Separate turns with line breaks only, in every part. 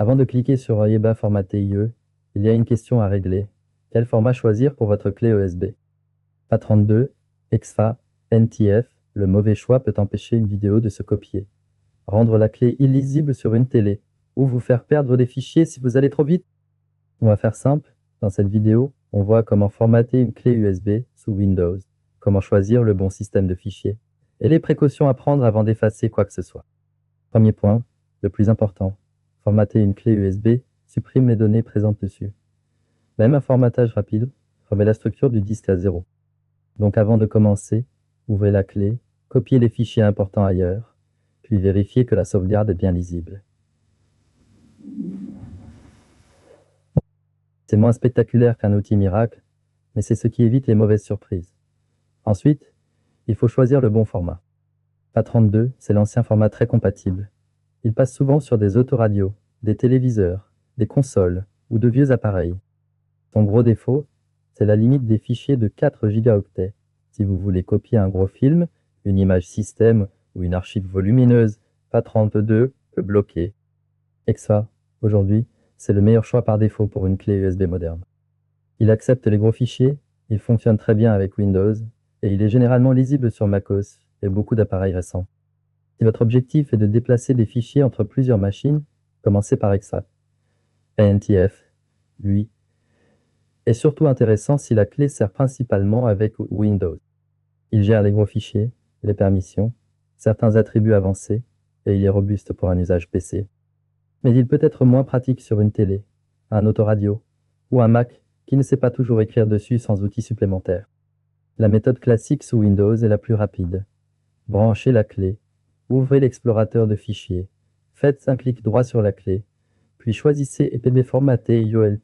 Avant de cliquer sur EBA formaté IE, il y a une question à régler. Quel format choisir pour votre clé USB? FAT32, EXFA, NTF, le mauvais choix peut empêcher une vidéo de se copier, rendre la clé illisible sur une télé, ou vous faire perdre des fichiers si vous allez trop vite. On va faire simple. Dans cette vidéo, on voit comment formater une clé USB sous Windows, comment choisir le bon système de fichiers, et les précautions à prendre avant d'effacer quoi que ce soit. Premier point, le plus important. Formater une clé USB supprime les données présentes dessus. Même un formatage rapide remet la structure du disque à zéro. Donc avant de commencer, ouvrez la clé, copiez les fichiers importants ailleurs, puis vérifiez que la sauvegarde est bien lisible. C'est moins spectaculaire qu'un outil miracle, mais c'est ce qui évite les mauvaises surprises. Ensuite, il faut choisir le bon format. FAT32, c'est l'ancien format très compatible. Il passe souvent sur des autoradios, des téléviseurs, des consoles ou de vieux appareils. Son gros défaut, c'est la limite des fichiers de 4 gigaoctets. Si vous voulez copier un gros film, une image système ou une archive volumineuse, FAT32 peut bloquer. EXFA, aujourd'hui, c'est le meilleur choix par défaut pour une clé USB moderne. Il accepte les gros fichiers, il fonctionne très bien avec Windows, et il est généralement lisible sur macOS et beaucoup d'appareils récents. Si votre objectif est de déplacer des fichiers entre plusieurs machines, commencez par EXFA. NTF, lui, est surtout intéressant si la clé sert principalement avec Windows. Il gère les gros fichiers, les permissions, certains attributs avancés, et il est robuste pour un usage PC. Mais il peut être moins pratique sur une télé, un autoradio ou un Mac qui ne sait pas toujours écrire dessus sans outils supplémentaires. La méthode classique sous Windows est la plus rapide. Branchez la clé, ouvrez l'explorateur de fichiers, faites un clic droit sur la clé, puis choisissez EPB formaté IOL.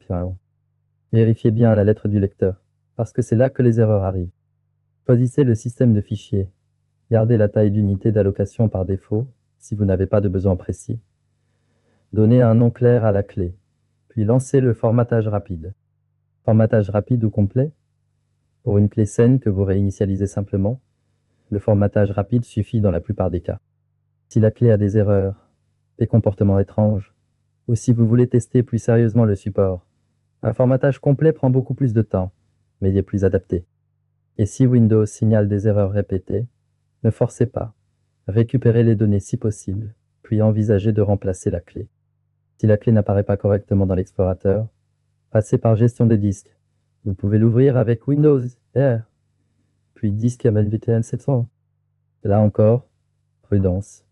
Vérifiez bien la lettre du lecteur, parce que c'est là que les erreurs arrivent. Choisissez le système de fichiers. Gardez la taille d'unité d'allocation par défaut, si vous n'avez pas de besoin précis. Donnez un nom clair à la clé, puis lancez le formatage rapide. Formatage rapide ou complet? Pour une clé saine que vous réinitialisez simplement, le formatage rapide suffit dans la plupart des cas. Si la clé a des erreurs, des comportements étranges, ou si vous voulez tester plus sérieusement le support, un formatage complet prend beaucoup plus de temps, mais il est plus adapté. Et si Windows signale des erreurs répétées, ne forcez pas. Récupérez les données si possible, puis envisagez de remplacer la clé. Si la clé n'apparaît pas correctement dans l'explorateur, passez par Gestion des disques. Vous pouvez l'ouvrir avec Windows R, puis Disque MLVTN 700. Là encore, prudence.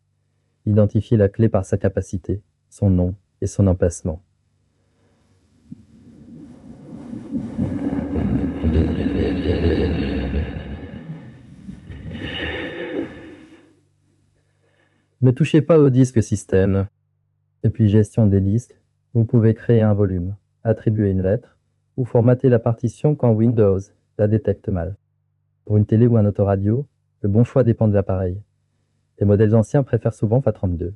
Identifiez la clé par sa capacité, son nom et son emplacement. Ne touchez pas au disque système. Depuis Gestion des disques, vous pouvez créer un volume, attribuer une lettre ou formater la partition quand Windows la détecte mal. Pour une télé ou un autoradio, le bon choix dépend de l'appareil. Les modèles anciens préfèrent souvent FAT32.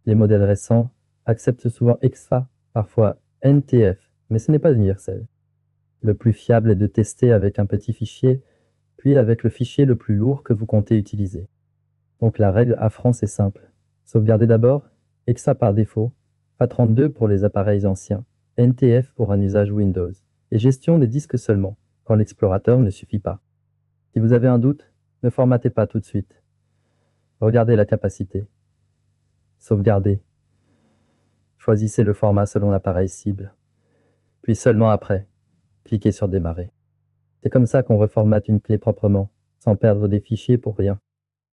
Les modèles récents acceptent souvent EXFA, parfois NTF, mais ce n'est pas universel. Le plus fiable est de tester avec un petit fichier, puis avec le fichier le plus lourd que vous comptez utiliser. Donc la règle à France est simple. Sauvegardez d'abord, EXFA par défaut, FAT32 pour les appareils anciens, NTF pour un usage Windows, et gestion des disques seulement, quand l'explorateur ne suffit pas. Si vous avez un doute, ne formatez pas tout de suite. Regardez la capacité. Sauvegardez. Choisissez le format selon l'appareil cible. Puis seulement après, cliquez sur Démarrer. C'est comme ça qu'on reformate une clé proprement, sans perdre des fichiers pour rien.